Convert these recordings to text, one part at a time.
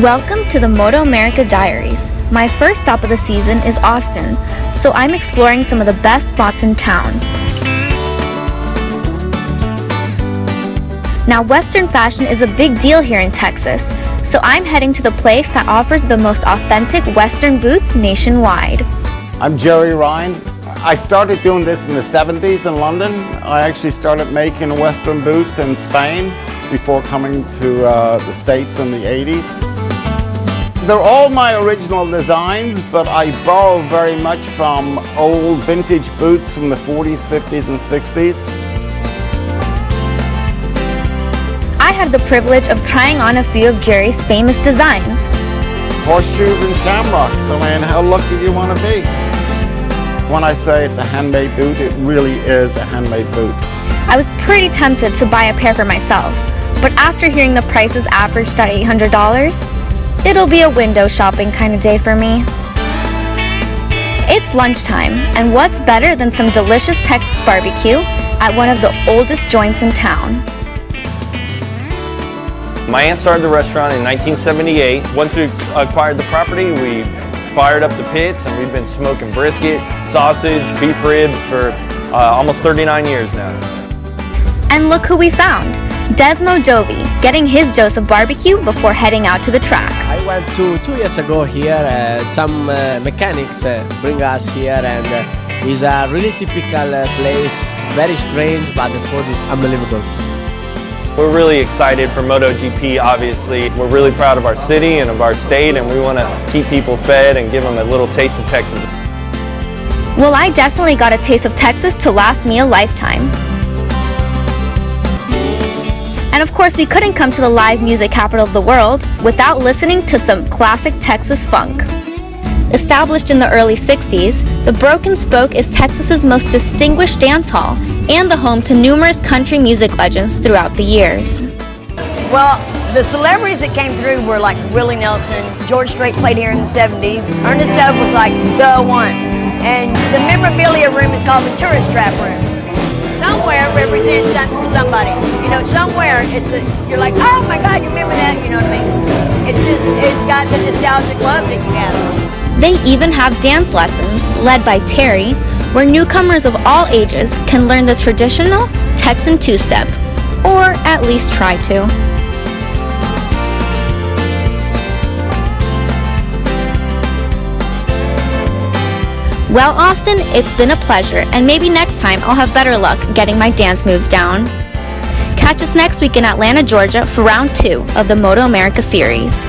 Welcome to the MotoAmerica Diaries. My first stop of the season is Austin, so I'm exploring some of the best spots in town. Now, Western fashion is a big deal here in Texas, so I'm heading to the place that offers the most authentic Western boots nationwide. I'm Jerry Ryan. I started doing this in the 70s in London. I actually started making Western boots in Spain before coming to the States in the 80s. They're all my original designs, but I borrow very much from old vintage boots from the 40s, 50s, and 60s. I had the privilege of trying on a few of Jerry's famous designs. Horseshoes and shamrocks. I mean, how lucky do you want to be? When I say it's a handmade boot, it really is a handmade boot. I was pretty tempted to buy a pair for myself, but after hearing the prices averaged at $800, it'll be a window shopping kind of day for me. It's lunchtime, and what's better than some delicious Texas barbecue at one of the oldest joints in town? My aunt started the restaurant in 1978. Once we acquired the property, we fired up the pits, and we've been smoking brisket, sausage, beef ribs for almost 39 years now. And look who we found. Desmo Dovey, getting his dose of barbecue before heading out to the track. I went to 2 years ago here. Some mechanics bring us here, and it's a really typical place. Very strange, but the food is unbelievable. We're really excited for MotoGP, obviously. We're really proud of our city and of our state, and we want to keep people fed and give them a little taste of Texas. Well, I definitely got a taste of Texas to last me a lifetime. And of course, we couldn't come to the live music capital of the world without listening to some classic Texas funk. Established in the early 60s, the Broken Spoke is Texas's most distinguished dance hall and the home to numerous country music legends throughout the years. Well, the celebrities that came through were like Willie Nelson, George Strait played here in the 70s, Ernest Tubb was like the one. And the memorabilia room is called the Tourist Trap Room. Somewhere represents something for somebody. You know, somewhere you're like, oh my God, you remember that? You know what I mean? It's got the nostalgic love that you have. They even have dance lessons led by Terry, where newcomers of all ages can learn the traditional Texan two-step, or at least try to. Well, Austin, it's been a pleasure, and maybe next time I'll have better luck getting my dance moves down. Catch us next week in Atlanta, Georgia for round 2 of the MotoAmerica Series.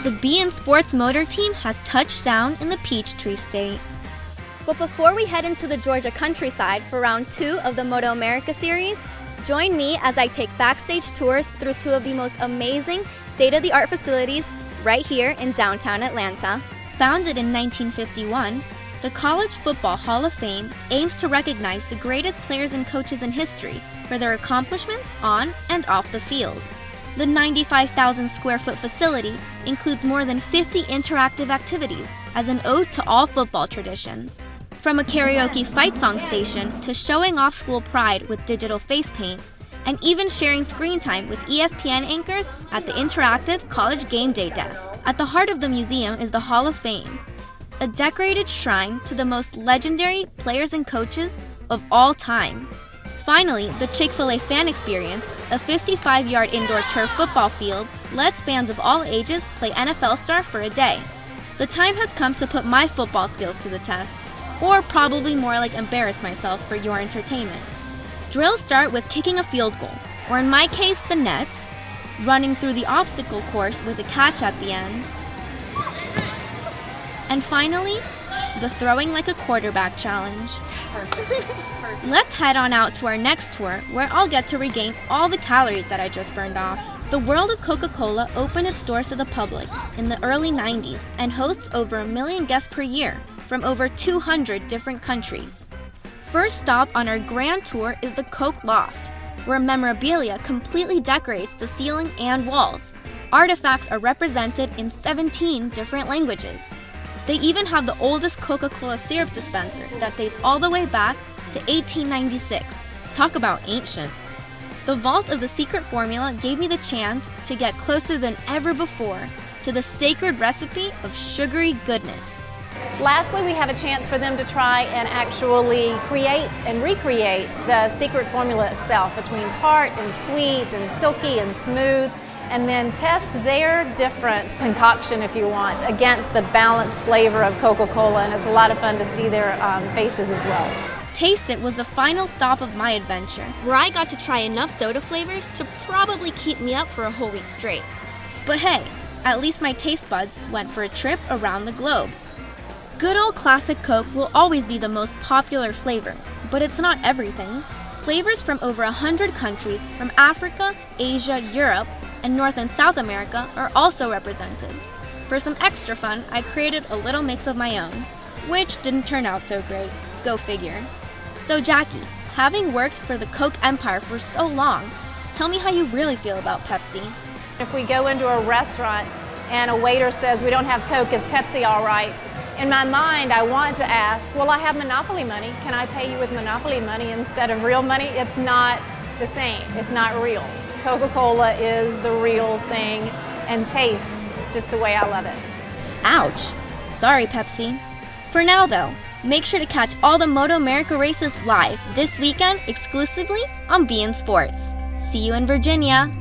The beIN Sports Motor Team has touched down in the Peachtree State. But before we head into the Georgia countryside for round 2 of the MotoAmerica Series, join me as I take backstage tours through 2 of the most amazing state-of-the-art facilities right here in downtown Atlanta. Founded in 1951, the College Football Hall of Fame aims to recognize the greatest players and coaches in history for their accomplishments on and off the field. The 95,000 square foot facility includes more than 50 interactive activities as an ode to all football traditions. From a karaoke fight song station to showing off school pride with digital face paint, and even sharing screen time with ESPN anchors at the interactive College Game Day desk. At the heart of the museum is the Hall of Fame, a decorated shrine to the most legendary players and coaches of all time. Finally, the Chick-fil-A Fan Experience, a 55-yard indoor turf football field, lets fans of all ages play NFL Star for a day. The time has come to put my football skills to the test, or probably more like embarrass myself for your entertainment. Drills start with kicking a field goal, or in my case, the net, running through the obstacle course with a catch at the end, and finally, the throwing like a quarterback challenge. Let's head on out to our next tour, where I'll get to regain all the calories that I just burned off. The world of Coca-Cola opened its doors to the public in the early 90s and hosts over 1 million guests per year from over 200 different countries. First stop on our grand tour is the Coke Loft, where memorabilia completely decorates the ceiling and walls, Artifacts are represented in 17 different languages. They even have the oldest Coca-Cola syrup dispenser that dates all the way back to 1896. Talk about ancient. The vault of the secret formula gave me the chance to get closer than ever before to the sacred recipe of sugary goodness. Lastly, we have a chance for them to try and actually create and recreate the secret formula itself between tart and sweet and silky and smooth, and then test their different concoction, if you want, against the balanced flavor of Coca-Cola, and it's a lot of fun to see their faces as well. Taste It was the final stop of my adventure, where I got to try enough soda flavors to probably keep me up for a whole week straight. But hey, at least my taste buds went for a trip around the globe. Good old classic Coke will always be the most popular flavor, but it's not everything. Flavors from over 100 countries from Africa, Asia, Europe, and North and South America are also represented. For some extra fun, I created a little mix of my own, which didn't turn out so great. Go figure. So Jackie, having worked for the Coke empire for so long, tell me how you really feel about Pepsi. If we go into a restaurant and a waiter says, "We don't have Coke, is Pepsi all right?" In my mind, I want to ask, well, I have Monopoly money. Can I pay you with Monopoly money instead of real money? It's not the same. It's not real. Coca-Cola is the real thing, and taste just the way I love it. Ouch. Sorry, Pepsi. For now, though, make sure to catch all the MotoAmerica races live this weekend exclusively on beIN Sports. See you in Virginia.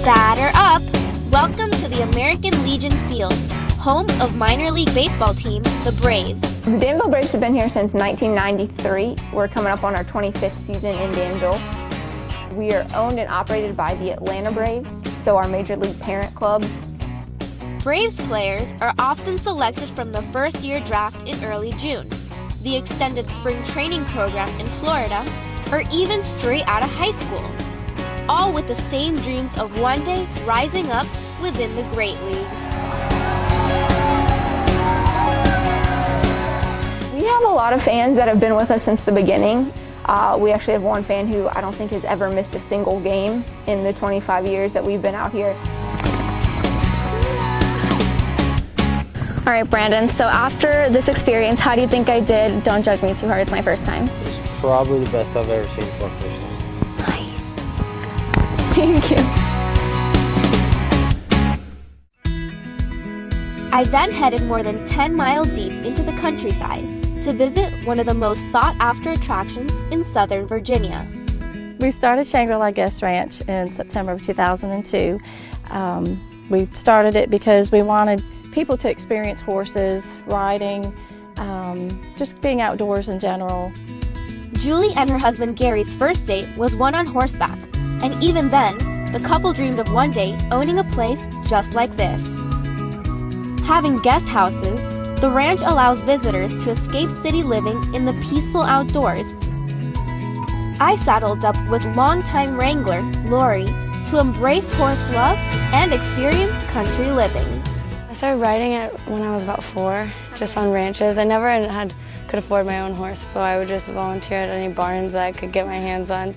Batter up! Welcome to the American Legion Field, home of minor league baseball team, the Braves. The Danville Braves have been here since 1993. We're coming up on our 25th season in Danville. We are owned and operated by the Atlanta Braves, so our major league parent club. Braves players are often selected from the first-year draft in early June, the extended spring training program in Florida, or even straight out of high school, all with the same dreams of one day rising up within the Great League. We have a lot of fans that have been with us since the beginning. We actually have one fan who I don't think has ever missed a single game in the 25 years that we've been out here. All right, Brandon, so after this experience, how do you think I did? Don't judge me too hard, it's my first time. It's probably the best I've ever seen for a first time. Nice. Thank you. I then headed more than 10 miles deep into the countryside to visit one of the most sought-after attractions in Southern Virginia. We started Shangri-La Guest Ranch in September of 2002. We started it because we wanted people to experience horses, riding, just being outdoors in general. Julie and her husband Gary's first date was one on horseback, and even then, the couple dreamed of one day owning a place just like this. Having guest houses, the ranch allows visitors to escape city living in the peaceful outdoors. I saddled up with longtime wrangler, Lori, to embrace horse love and experience country living. I started riding it when I was about 4, just on ranches. I never could afford my own horse, but I would just volunteer at any barns that I could get my hands on.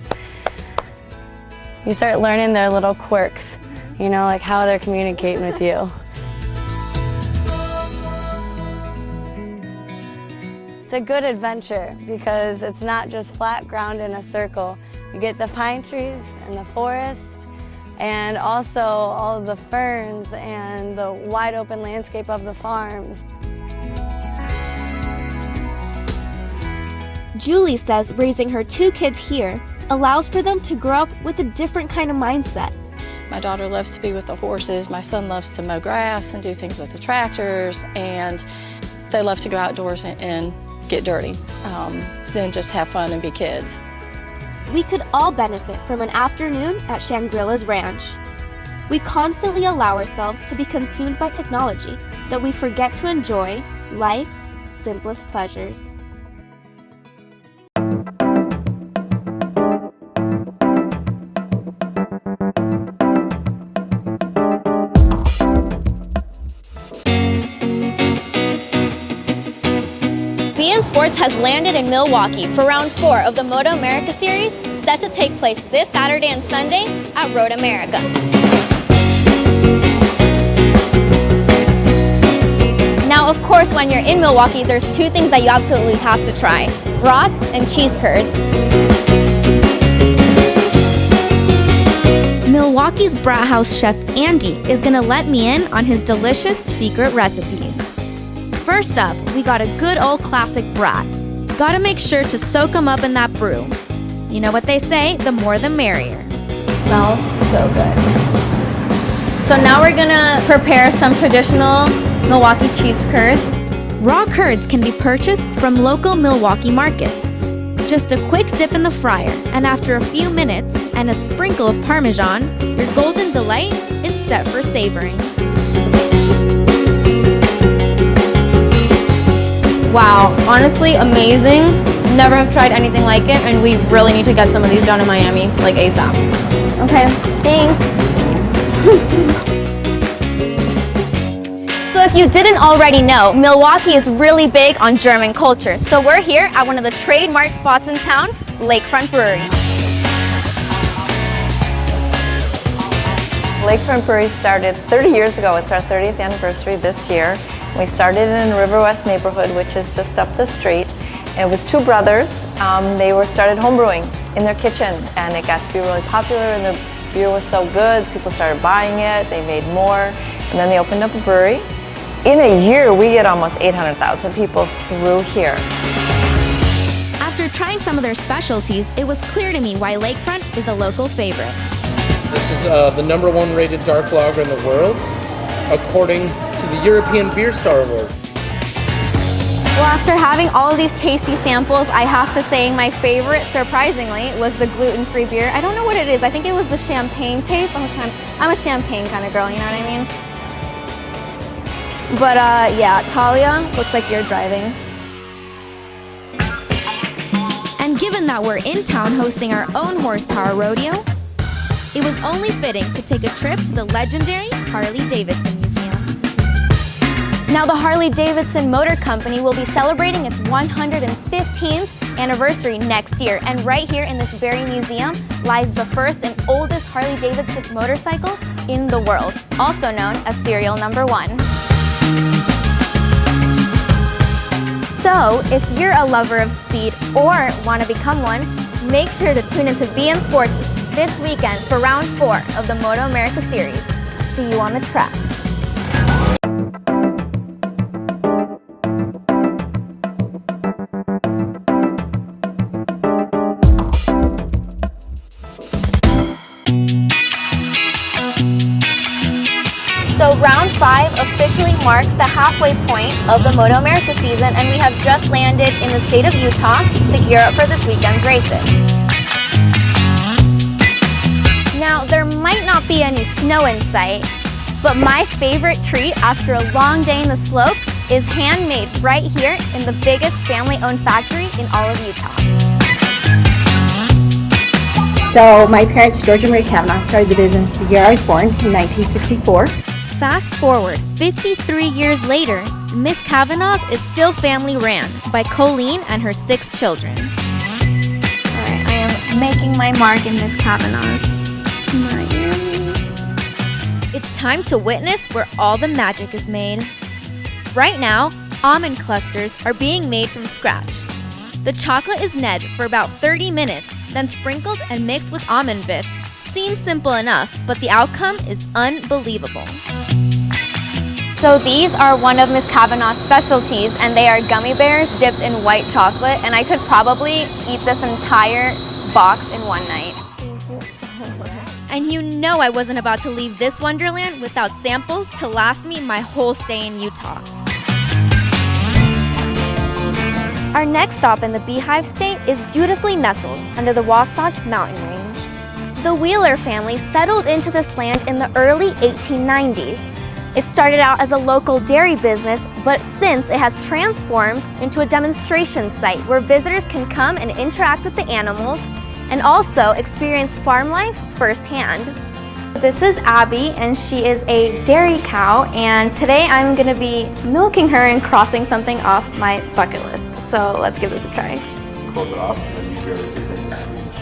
You start learning their little quirks, you know, like how they're communicating with you. It's a good adventure because it's not just flat ground in a circle. You get the pine trees and the forest and also all of the ferns and the wide open landscape of the farms. Julie says raising her 2 kids here allows for them to grow up with a different kind of mindset. My daughter loves to be with the horses. My son loves to mow grass and do things with the tractors, and they love to go outdoors and get dirty, then just have fun and be kids. We could all benefit from an afternoon at Shangri-La's ranch. We constantly allow ourselves to be consumed by technology that we forget to enjoy life's simplest pleasures. Motorsports has landed in Milwaukee for round 4 of the MotoAmerica Series, set to take place this Saturday and Sunday at Road America. Now, of course, when you're in Milwaukee, there's 2 things that you absolutely have to try: brats and cheese curds. Milwaukee's Brat House chef Andy is gonna let me in on his delicious secret recipes. First up, we got a good old classic brat. Gotta make sure to soak them up in that brew. You know what they say, the more the merrier. Smells so good. So now we're gonna prepare some traditional Milwaukee cheese curds. Raw curds can be purchased from local Milwaukee markets. Just a quick dip in the fryer, and after a few minutes and a sprinkle of Parmesan, your golden delight is set for savoring. Wow, honestly amazing. Never have tried anything like it, and we really need to get some of these down in Miami, like ASAP. Okay, thanks. So if you didn't already know, Milwaukee is really big on German culture. So we're here at one of the trademark spots in town, Lakefront Brewery. Lakefront Brewery started 30 years ago. It's our 30th anniversary this year. We started in the River West neighborhood, which is just up the street. It was 2 brothers. They started homebrewing in their kitchen, and it got to be really popular, and the beer was so good, people started buying it, they made more, and then they opened up a brewery. In a year, we get almost 800,000 people through here. After trying some of their specialties, it was clear to me why Lakefront is a local favorite. This is the #1 rated dark lager in the world, according to the European Beer Star Award. Well, after having all of these tasty samples, I have to say my favorite, surprisingly, was the gluten-free beer. I don't know what it is. I think it was the champagne taste. I'm a champagne kind of girl, you know what I mean? But yeah, Talia, looks like you're driving. And given that we're in town hosting our own horsepower rodeo, it was only fitting to take a trip to the legendary Harley-Davidson Museum. Now, the Harley-Davidson Motor Company will be celebrating its 115th anniversary next year, and right here in this very museum lies the first and oldest Harley-Davidson motorcycle in the world, also known as serial number 1. So, if you're a lover of speed or want to become one, make sure to tune into beIN Sports this weekend for round 4 of the MotoAmerica Series. See you on the track. So round 5 officially marks the halfway point of the MotoAmerica season, and we have just landed in the state of Utah to gear up for this weekend's races. Now, there might not be any snow in sight, but my favorite treat after a long day in the slopes is handmade right here in the biggest family-owned factory in all of Utah. So my parents, George and Marie Kavanaugh, started the business the year I was born, in 1964. Fast forward 53 years later, Miss Kavanaugh's is still family ran by Colleen and her 6 children. All right, I am making my mark in Miss Kavanaugh's. Miami. It's time to witness where all the magic is made. Right now, almond clusters are being made from scratch. The chocolate is kneaded for about 30 minutes, then sprinkled and mixed with almond bits. Seems simple enough, but the outcome is unbelievable. So these are one of Miss Kavanaugh's specialties, and they are gummy bears dipped in white chocolate, and I could probably eat this entire box in one night. Thank you so much. And you know I wasn't about to leave this wonderland without samples to last me my whole stay in Utah. Our next stop in the Beehive State is beautifully nestled under the Wasatch Mountain Range. The Wheeler family settled into this land in the early 1890s. It started out as a local dairy business, but since it has transformed into a demonstration site where visitors can come and interact with the animals and also experience farm life firsthand. This is Abby, and she is a dairy cow, and today I'm going to be milking her and crossing something off my bucket list. So let's give this a try. Close it off and then you feel everything squeeze.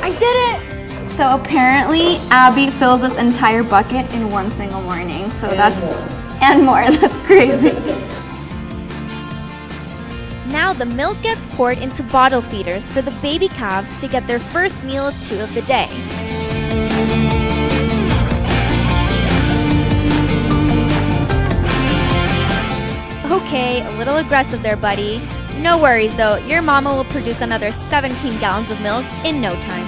I did it! So apparently Abby fills this entire bucket in one single morning. So and more, that's crazy. Now the milk gets poured into bottle feeders for the baby calves to get their first meal of 2 of the day. Okay, a little aggressive there, buddy. No worries though, your mama will produce another 17 gallons of milk in no time.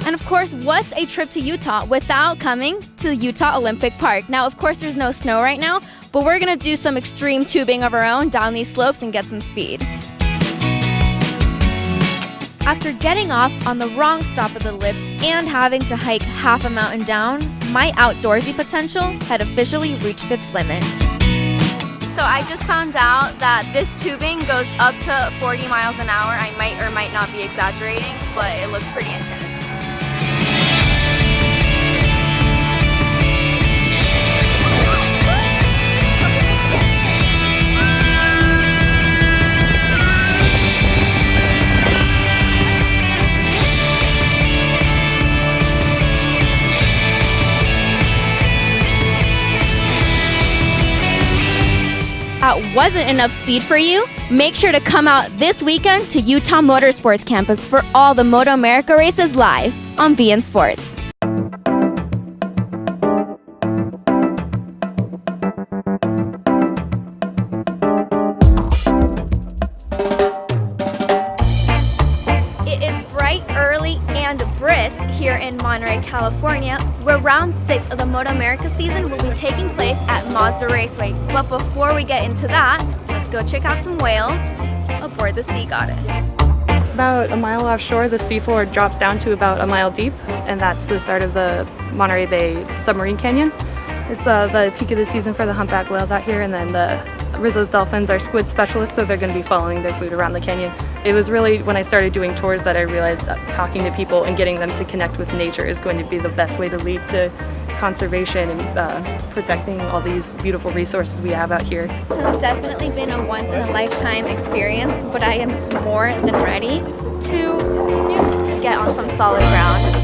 And of course, what's a trip to Utah without coming to the Utah Olympic Park? Now, of course, there's no snow right now, but we're gonna do some extreme tubing of our own down these slopes and get some speed. After getting off on the wrong stop of the lift and having to hike half a mountain down, my outdoorsy potential had officially reached its limit. So I just found out that this tubing goes up to 40 miles an hour. I might or might not be exaggerating, but it looks pretty intense. That wasn't enough speed for you? Make sure to come out this weekend to Utah Motorsports Campus for all the MotoAmerica races live on beIN Sports. It is bright, early, and brisk here in Monterey, California, where round 6 of the MotoAmerica season will be taking place at Mazda Raceway. But before we get into that, let's go check out some whales aboard the Sea Goddess. About a mile offshore, the seafloor drops down to about a mile deep, and that's the start of the Monterey Bay Submarine Canyon. It's the peak of the season for the humpback whales out here, and then the Rizzo's dolphins are squid specialists, so they're going to be following their food around the canyon. It was really when I started doing tours that I realized that talking to people and getting them to connect with nature is going to be the best way to lead to conservation and protecting all these beautiful resources we have out here. This has definitely been a once-in-a-lifetime experience, but I am more than ready to get on some solid ground.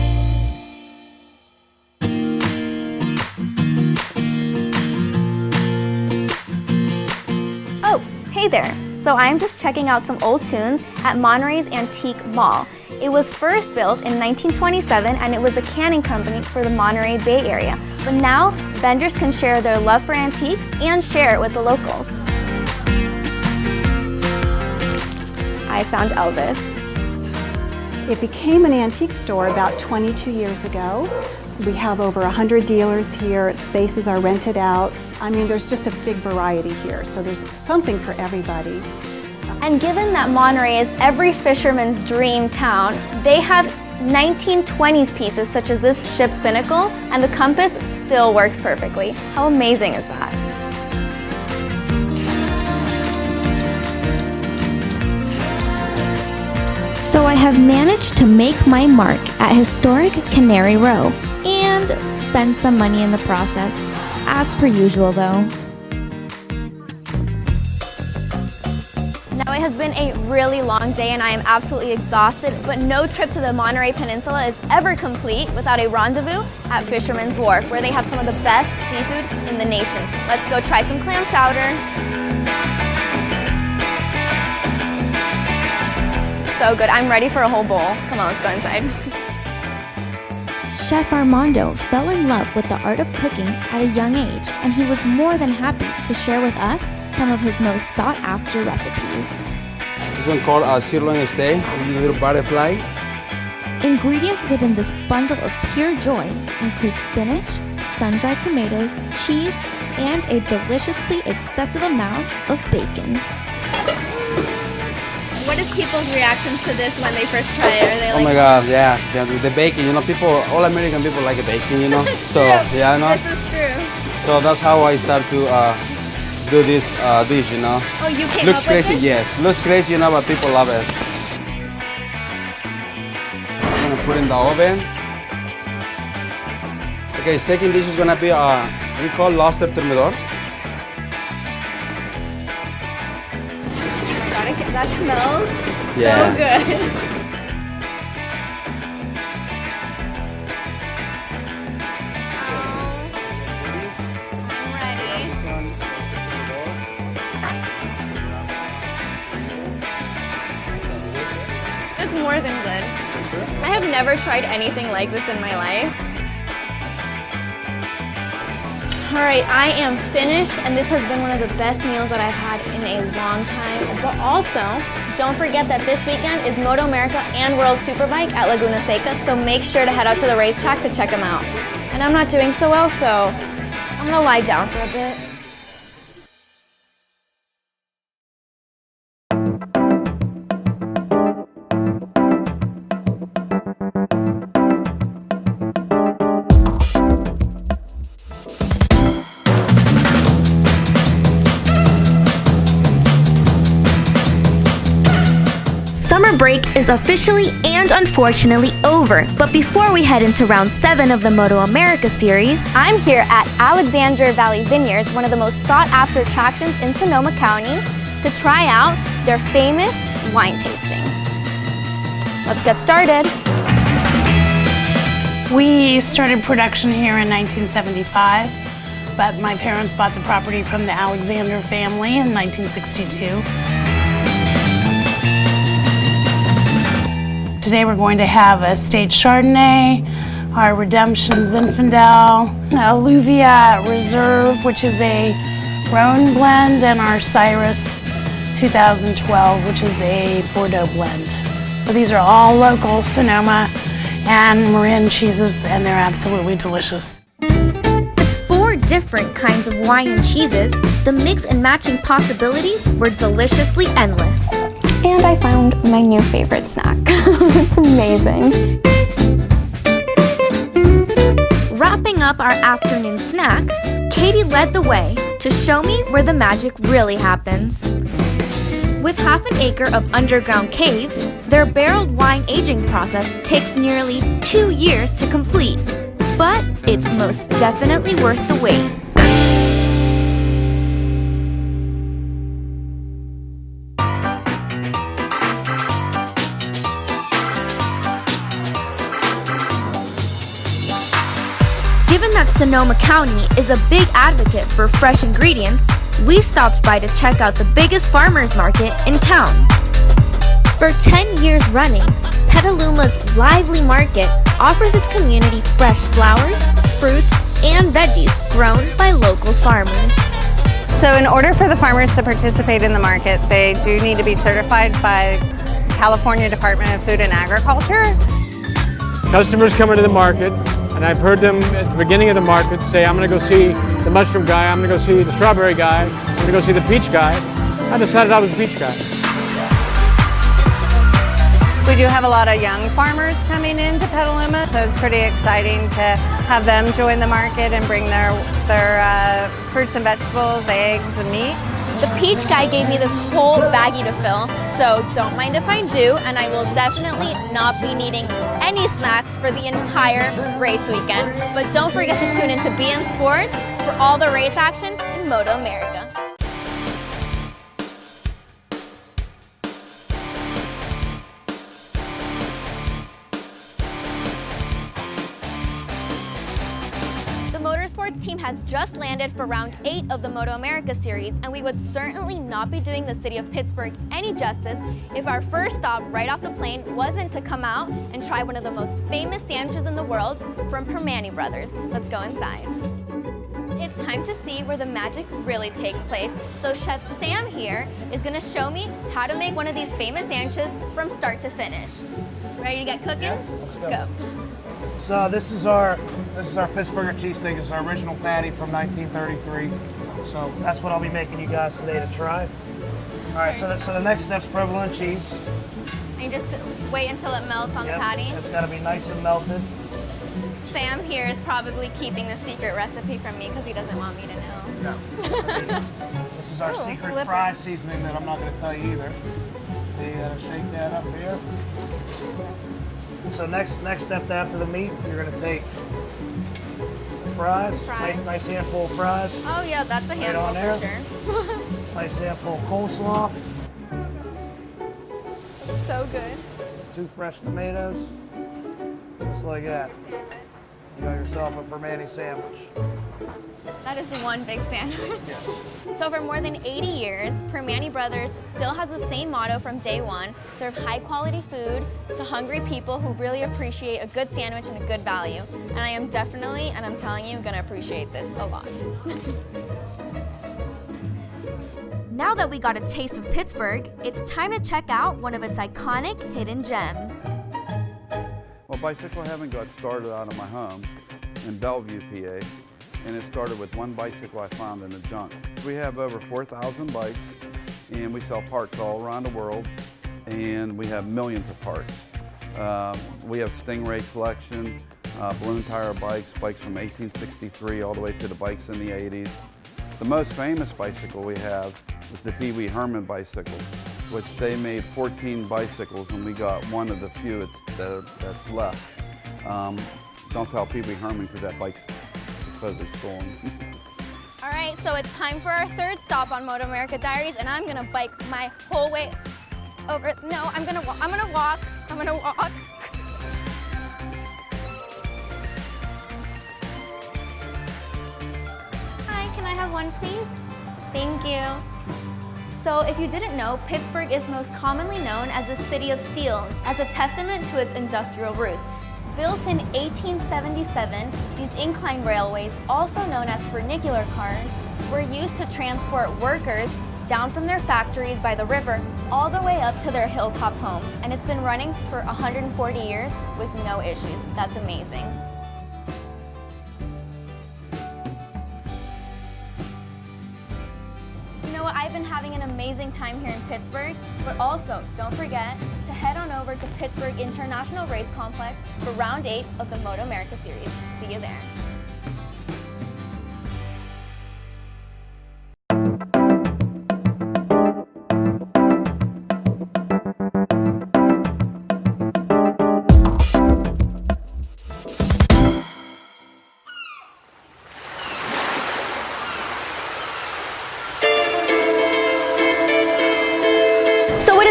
Oh, hey there. So I'm just checking out some old tunes at Monterey's Antique Mall. It was first built in 1927 and it was a canning company for the Monterey Bay Area. But now, vendors can share their love for antiques and share it with the locals. I found Elvis. It became an antique store about 22 years ago. We have over 100 dealers here. Spaces are rented out. I mean, there's just a big variety here, so there's something for everybody. And given that Monterey is every fisherman's dream town, they have 1920s pieces such as this ship's binnacle, and the compass still works perfectly. How amazing is that? So I have managed to make my mark at historic Canary Row and spend some money in the process, as per usual though. Now it has been a really long day and I am absolutely exhausted, but no trip to the Monterey Peninsula is ever complete without a rendezvous at Fisherman's Wharf, where they have some of the best seafood in the nation. Let's go try some clam chowder. So good, I'm ready for a whole bowl. Come on, let's go inside. Chef Armando fell in love with the art of cooking at a young age, and he was more than happy to share with us some of his most sought-after recipes. This one called sirloin steak, a little butterfly. Ingredients within this bundle of pure joy include spinach, sun-dried tomatoes, cheese, and a deliciously excessive amount of bacon. What is people's reactions to this when they first try it? Are they like, oh my God, yeah, the bacon, you know, people, all American people like bacon, you know, so, yeah, no? This is true. So that's how I start to do this dish, you know. Oh, you came Looks up with crazy, this? yes, looks crazy, you know, but people love it. I'm gonna put in the oven. Okay, second dish is gonna be We call Los Termidor. That smells Yeah. so good. I'm ready. It's more than good. I have never tried anything like this in my life. All right, I am finished, and this has been one of the best meals that I've had in a long time. But also, don't forget that this weekend is MotoAmerica and World Superbike at Laguna Seca, so make sure to head out to the racetrack to check them out. And I'm not doing so well, so I'm gonna lie down for a bit. Summer break is officially and unfortunately over, but before we head into round 7 of the MotoAmerica Series, I'm here at Alexander Valley Vineyards, one of the most sought-after attractions in Sonoma County, to try out their famous wine tasting. Let's get started. We started production here in 1975, but my parents bought the property from the Alexander family in 1962. Today we're going to have a stage Chardonnay, our Redemption Zinfandel, Alluvia Reserve, which is a Rhone blend, and our Cyrus 2012, which is a Bordeaux blend. So these are all local Sonoma and Marin cheeses, and they're absolutely delicious. With 4 different kinds of wine and cheeses, the mix and matching possibilities were deliciously endless. And I found my new favorite snack. It's amazing. Wrapping up our afternoon snack, Katie led the way to show me where the magic really happens. With half an acre of underground caves, their barreled wine aging process takes nearly 2 years to complete. But it's most definitely worth the wait. Given that Sonoma County is a big advocate for fresh ingredients, we stopped by to check out the biggest farmers market in town. For 10 years running, Petaluma's lively market offers its community fresh flowers, fruits, and veggies grown by local farmers. So in order for the farmers to participate in the market, they do need to be certified by California Department of Food and Agriculture. Customers come into the market, and I've heard them at the beginning of the market say, I'm going to go see the mushroom guy, I'm going to go see the strawberry guy, I'm going to go see the peach guy. I decided I was the peach guy. We do have a lot of young farmers coming into Petaluma, so it's pretty exciting to have them join the market and bring their fruits and vegetables, eggs, and meat. The peach guy gave me this whole baggie to fill, so don't mind if I do, and I will definitely not be needing any snacks for the entire race weekend. But don't forget to tune into beIN Sports for all the race action in MotoAmerica. Motorsports team has just landed for round 8 of the MotoAmerica Series, and we would certainly not be doing the city of Pittsburgh any justice if our first stop right off the plane wasn't to come out and try one of the most famous sandwiches in the world from Permani Brothers. Let's go inside. It's time to see where the magic really takes place, so Chef Sam here is going to show me how to make one of these famous sandwiches from start to finish. Ready to get cooking? Yeah, let's go. So this is our Pittsburgher cheesesteak. It's our original patty from 1933. So that's what I'll be making you guys today to try. All right, so the next step's provolone cheese. And just wait until it melts on the patty. It's got to be nice and melted. Sam here is probably keeping the secret recipe from me because he doesn't want me to know. No. This is our secret fry seasoning that I'm not going to tell you either. Shake that up here. So next step after the meat, you're going to take fries. Nice handful of fries. Oh yeah, that's a Right handful on there. for sure. Nice handful of coleslaw. So good. 2 fresh tomatoes. Just like that. You got yourself a Permane sandwich. That is one big sandwich. So for more than 80 years, Permane Brothers still has the same motto from day one: serve high quality food to hungry people who really appreciate a good sandwich and a good value. And I am definitely, and I'm telling you, gonna appreciate this a lot. Now that we got a taste of Pittsburgh, it's time to check out one of its iconic hidden gems. Well, bicycle heaven got started out of my home in Bellevue, PA, and it started with one bicycle I found in the junk. We have over 4,000 bikes, and we sell parts all around the world, and we have millions of parts. We have Stingray collection, balloon tire bikes from 1863 all the way to the bikes in the 80s. The most famous bicycle we have is the Pee Wee Herman bicycle, which they made 14 bicycles, and we got one of the few that's left. Don't tell Pee Wee Herman because that bike's supposedly stolen. All right, so it's time for our third stop on MotoAmerica Diaries, and I'm gonna bike my whole way over. No, I'm gonna walk. Hi, can I have one, please? Thank you. So if you didn't know, Pittsburgh is most commonly known as the City of Steel, as a testament to its industrial roots. Built in 1877, these incline railways, also known as funicular cars, were used to transport workers down from their factories by the river all the way up to their hilltop homes. And it's been running for 140 years with no issues. That's amazing. I've been having an amazing time here in Pittsburgh, but also don't forget to head on over to Pittsburgh International Race Complex for round 8 of the MotoAmerica Series. See you there.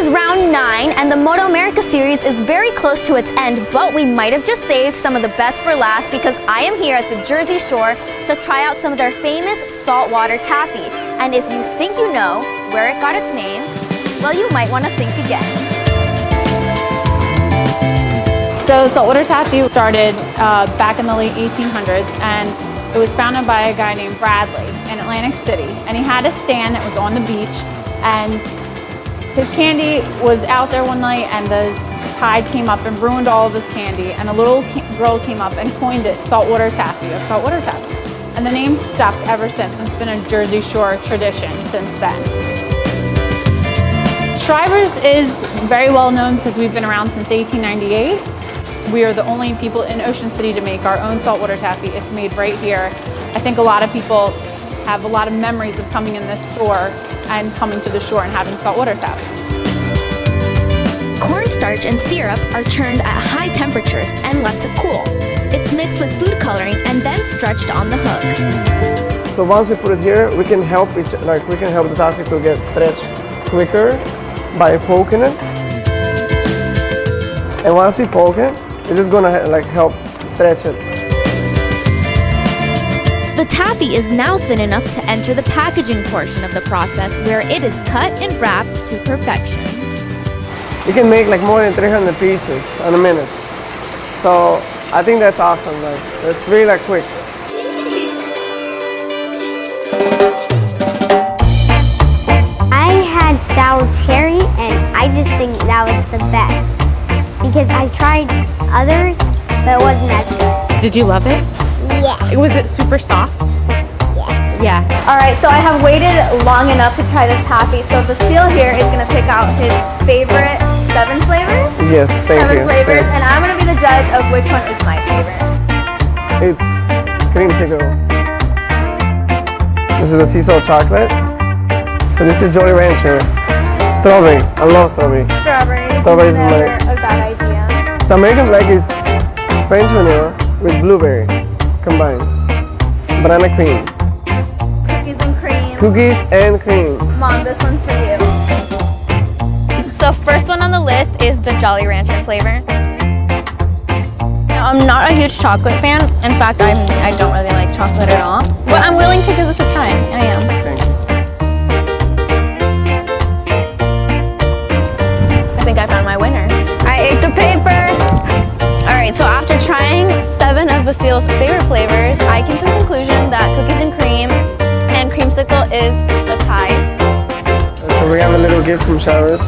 Round 9, and the MotoAmerica Series is very close to its end, but we might have just saved some of the best for last because I am here at the Jersey Shore to try out some of their famous saltwater taffy. And if you think you know where it got its name, well, you might want to think again. So saltwater taffy started back in the late 1800s, and it was founded by a guy named Bradley in Atlantic City. And he had a stand that was on the beach, and his candy was out there one night, and the tide came up and ruined all of his candy, and a little girl came up and coined it saltwater taffy, or saltwater taffy. And the name stuck ever since. It's been a Jersey Shore tradition since then. Shriver's is very well known because we've been around since 1898. We are the only people in Ocean City to make our own saltwater taffy. It's made right here. I think a lot of people have a lot of memories of coming in this store and coming to the shore and having saltwater taffy. Cornstarch and syrup are churned at high temperatures and left to cool. It's mixed with food coloring and then stretched on the hook. So once we put it here, we can help the taffy to get stretched quicker by poking it. And once you poke it, it's just gonna help stretch it. The taffy is now thin enough to enter the packaging portion of the process, where it is cut and wrapped to perfection. You can make more than 300 pieces in a minute. So I think that's awesome. It's really quick. I had sour cherry, and I just think that was the best because I tried others, but it wasn't as good. Did you love it? Yeah. Was it super soft? Yes. Yeah. All right, so I have waited long enough to try this taffy. So Basile here is gonna pick out his favorite 7 flavors. Yes, thank you. 7 flavors, and I'm gonna be the judge of which one is my favorite. It's creamsicle. This is the sea salt chocolate. So this is Jolly Rancher. Strawberry. I love strawberries. Strawberries is never a bad idea. So American Black is French vanilla with blueberry combined. banana cream. Cookies and cream. Cookies and cream. Mom, this one's for you. So first one on the list is the Jolly Rancher flavor. Now, I'm not a huge chocolate fan. In fact, I don't really like chocolate at all. But I'm willing to give this a try. I am. Thank you. I think I found my winner. I ate the paper. All right, so after trying 7 of Vasile's favorite flavors, I came to the conclusion that cookies and cream and creamsicle is the tie. So we have a little gift from Showers.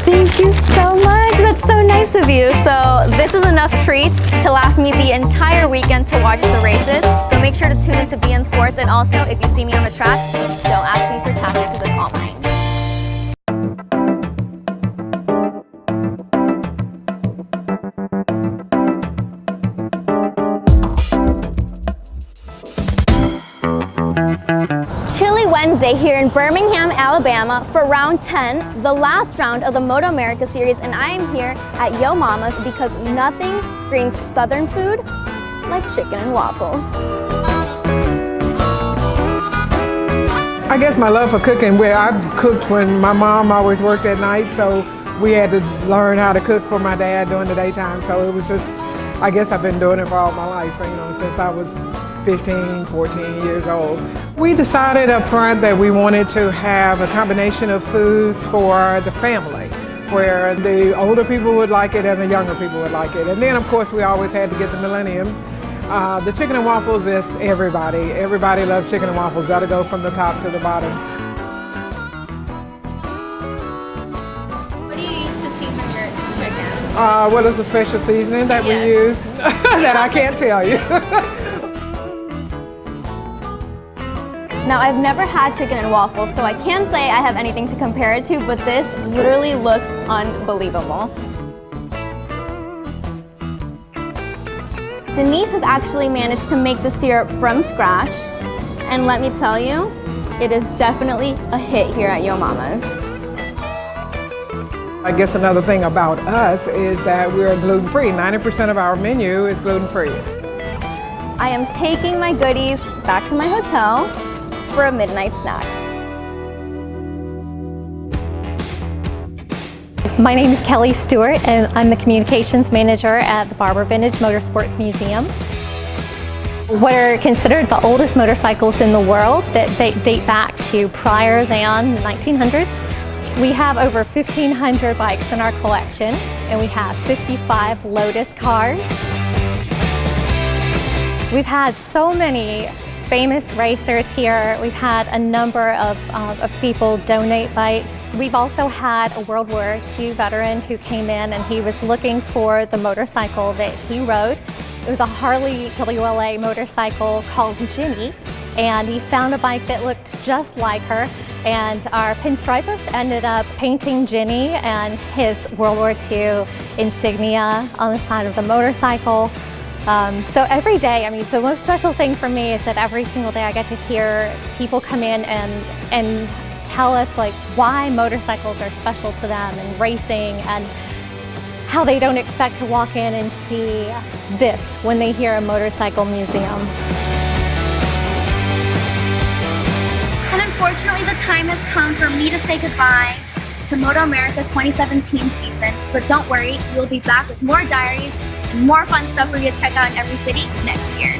Thank you so much. That's so nice of you. So this is enough treats to last me the entire weekend to watch the races. So make sure to tune into beIN Sports. And also, if you see me on the track, don't ask me for tactic because it's all mine. Chilly Wednesday here in Birmingham, Alabama for round 10, the last round of the MotoAmerica Series, and I am here at Yo Mama's because nothing screams Southern food like chicken and waffles. I guess my love for cooking, where I cooked when my mom always worked at night, so we had to learn how to cook for my dad during the daytime, so it was just, I guess I've been doing it for all my life, since I was 15, 14 years old. We decided up front that we wanted to have a combination of foods for the family, where the older people would like it and the younger people would like it. And then, of course, we always had to get the millennium. The chicken and waffles is everybody. Everybody loves chicken and waffles. Got to go from the top to the bottom. What do you use to season your chicken? What is the special seasoning that we use? That I can't tell you. Now, I've never had chicken and waffles, so I can't say I have anything to compare it to, but this literally looks unbelievable. Denise has actually managed to make the syrup from scratch, and let me tell you, it is definitely a hit here at Yo Mama's. I guess another thing about us is that we're gluten-free. 90% of our menu is gluten-free. I am taking my goodies back to my hotel for a midnight snack. My name is Kelly Stewart and I'm the communications manager at the Barber Vintage Motorsports Museum. What are considered the oldest motorcycles in the world that date back to prior than the 1900s. We have over 1,500 bikes in our collection and we have 55 Lotus cars. We've had so many famous racers here. We've had a number of people donate bikes. We've also had a World War II veteran who came in and he was looking for the motorcycle that he rode. It was a Harley WLA motorcycle called Ginny, and he found a bike that looked just like her, and our pinstripers ended up painting Ginny and his World War II insignia on the side of the motorcycle. So every day, I mean, the most special thing for me is that every single day I get to hear people come in and tell us like why motorcycles are special to them and racing, and how they don't expect to walk in and see this when they hear a motorcycle museum. And unfortunately, the time has come for me to say goodbye to MotoAmerica 2017 season. But don't worry, we'll be back with more diaries and more fun stuff for you to check out in every city next year.